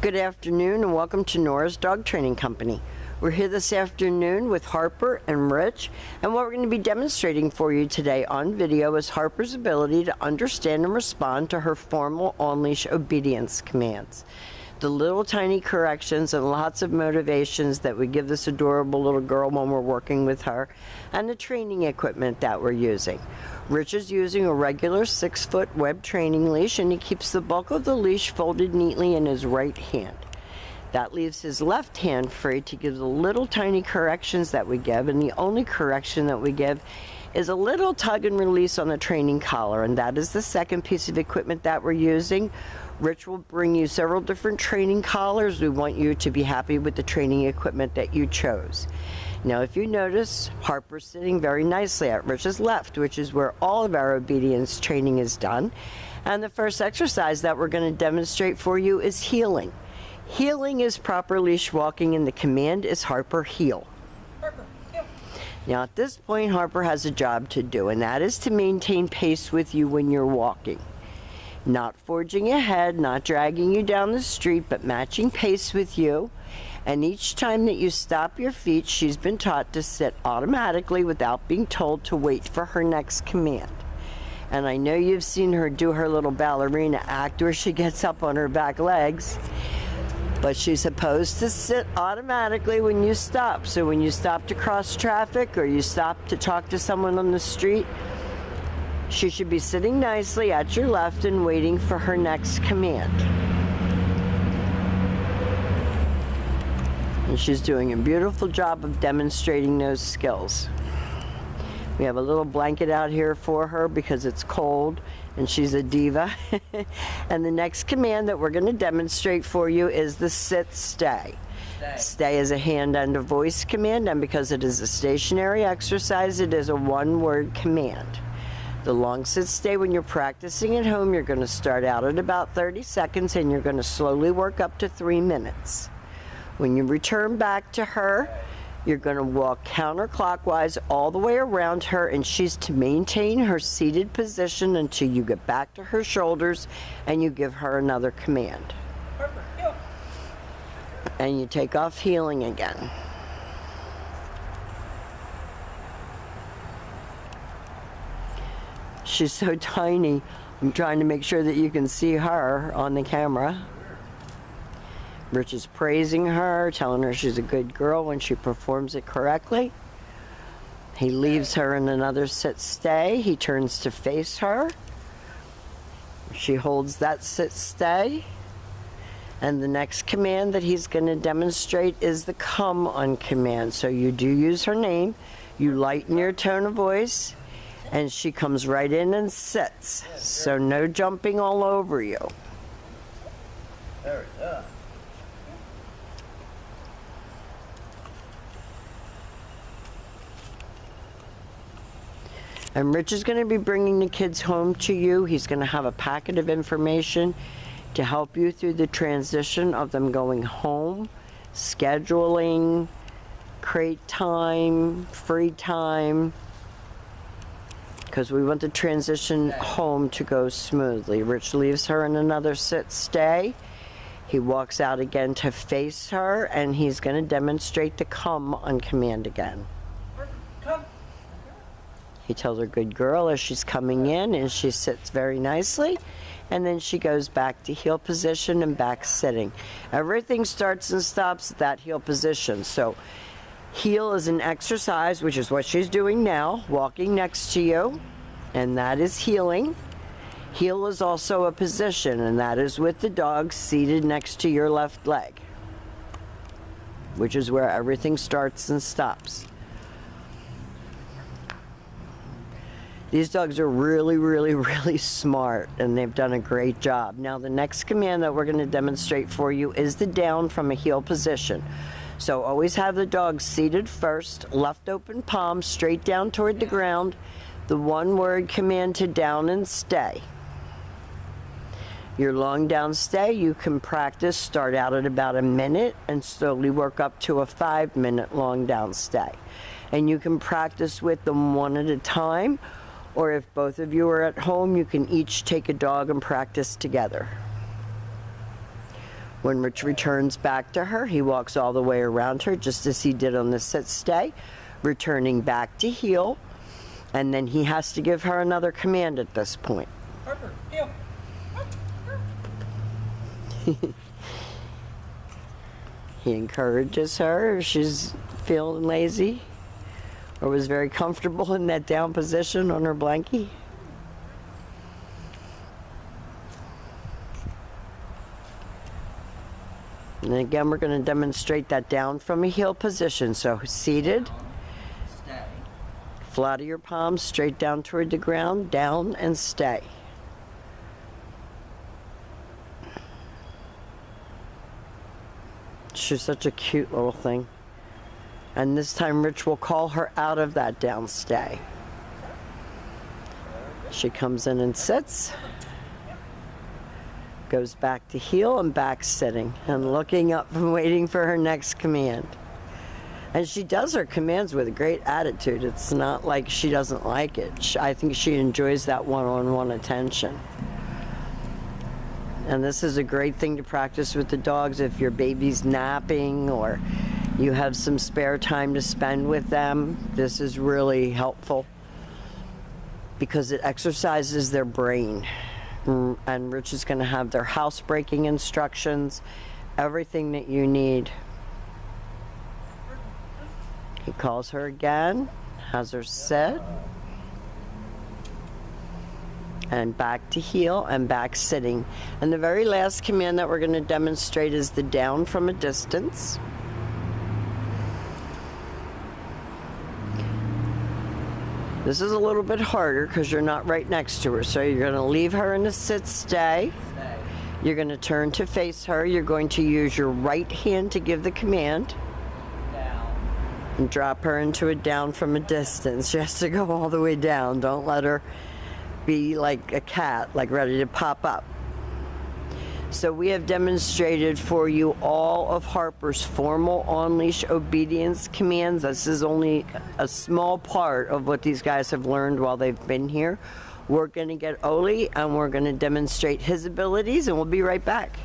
Good afternoon and welcome to Nora's Dog Training Company. We're here this afternoon with Harper and Rich, and what we're going to be demonstrating for you today on video is Harper's ability to understand and respond to her formal on-leash obedience commands. The little tiny corrections and lots of motivations that we give this adorable little girl when we're working with her, and the training equipment that we're using. Rich is using a regular 6-foot web training leash, and he keeps the bulk of the leash folded neatly in his right hand. That leaves his left hand free to give the little tiny corrections that we give, and the only correction that we give is a little tug and release on the training collar, and that is the second piece of equipment that we're using. Rich will bring you several different training collars. We want you to be happy with the training equipment that you chose. Now, if you notice, Harper's sitting very nicely at Rich's left, which is where all of our obedience training is done. And the first exercise that we're going to demonstrate for you is heeling. Heeling is proper leash walking, and the command is Harper, heel. Harper, heel. Now, at this point, Harper has a job to do, and that is to maintain pace with you when you're walking. Not forging ahead, not dragging you down the street, but matching pace with you. And each time that you stop your feet, she's been taught to sit automatically without being told to wait for her next command. And I know you've seen her do her little ballerina act where she gets up on her back legs, but she's supposed to sit automatically when you stop. So when you stop to cross traffic or you stop to talk to someone on the street, she should be sitting nicely at your left and waiting for her next command. And she's doing a beautiful job of demonstrating those skills. We have a little blanket out here for her because it's cold and she's a diva. And the next command that we're going to demonstrate for you is the sit stay. Stay is a hand and a voice command, and because it is a stationary exercise, it is a one-word command. The long sit stay, when you're practicing at home, you're going to start out at about 30 seconds and you're going to slowly work up to 3 minutes. When you return back to her, you're going to walk counterclockwise all the way around her, and she's to maintain her seated position until you get back to her shoulders and you give her another command. Harper, heel. And you take off heeling again. She's so tiny, I'm trying to make sure that you can see her on the camera. Rich is praising her, telling her she's a good girl when she performs it correctly. He leaves her in another sit stay. He turns to face her. She holds that sit stay. And the next command that he's going to demonstrate is the come on command. So you do use her name, you lighten your tone of voice, and she comes right in and sits. So no jumping all over you. There we go. And Rich is going to be bringing the kids home to you. He's going to have a packet of information to help you through the transition of them going home, scheduling, crate time, free time, because we want the transition home to go smoothly. Rich leaves her in another sit stay. He walks out again to face her, and he's going to demonstrate the come on command again. Come. He tells her good girl as she's coming in, and she sits very nicely, and then she goes back to heel position and back sitting. Everything starts and stops at that heel position. So heel is an exercise, which is what she's doing now, walking next to you, and that is heeling. Heel is also a position, and that is with the dog seated next to your left leg, which is where everything starts and stops. These dogs are really, really, really smart, and they've done a great job. Now, the next command that we're going to demonstrate for you is the down from a heel position. So always have the dog seated first, left open palm straight down toward the ground. The one-word command to down and stay. Your long down stay, you can practice, start out at about a minute and slowly work up to a 5-minute long down stay. And you can practice with them one at a time, or if both of you are at home, you can each take a dog and practice together. When Rich returns back to her, he walks all the way around her, just as he did on the sit stay, returning back to heel, and then he has to give her another command at this point. Harper, heel. He encourages her if she's feeling lazy or was very comfortable in that down position on her blankie. And again, we're going to demonstrate that down from a heel position. So seated, Stay. flat of your palms, straight down toward the ground, down and stay. She's such a cute little thing. And this time Rich will call her out of that down stay. She comes in and sits. Goes back to heel and back sitting and looking up and waiting for her next command. And she does her commands with a great attitude. It's not like she doesn't like it. I think she enjoys that one-on-one attention. And this is a great thing to practice with the dogs if your baby's napping or you have some spare time to spend with them. This is really helpful because it exercises their brain. And Rich is going to have their housebreaking instructions, everything that you need. He calls her again, has her sit, and back to heel and back sitting. And the very last command that we're going to demonstrate is the down from a distance. This is a little bit harder because you're not right next to her. So you're going to leave her in a sit stay. You're going to turn to face her. You're going to use your right hand to give the command. Down. And drop her into a down from a distance. She has to go all the way down. Don't let her be like a cat, like ready to pop up. So we have demonstrated for you all of Harper's formal on-leash obedience commands. This is only a small part of what these guys have learned while they've been here. We're going to get Oli and we're going to demonstrate his abilities, and we'll be right back.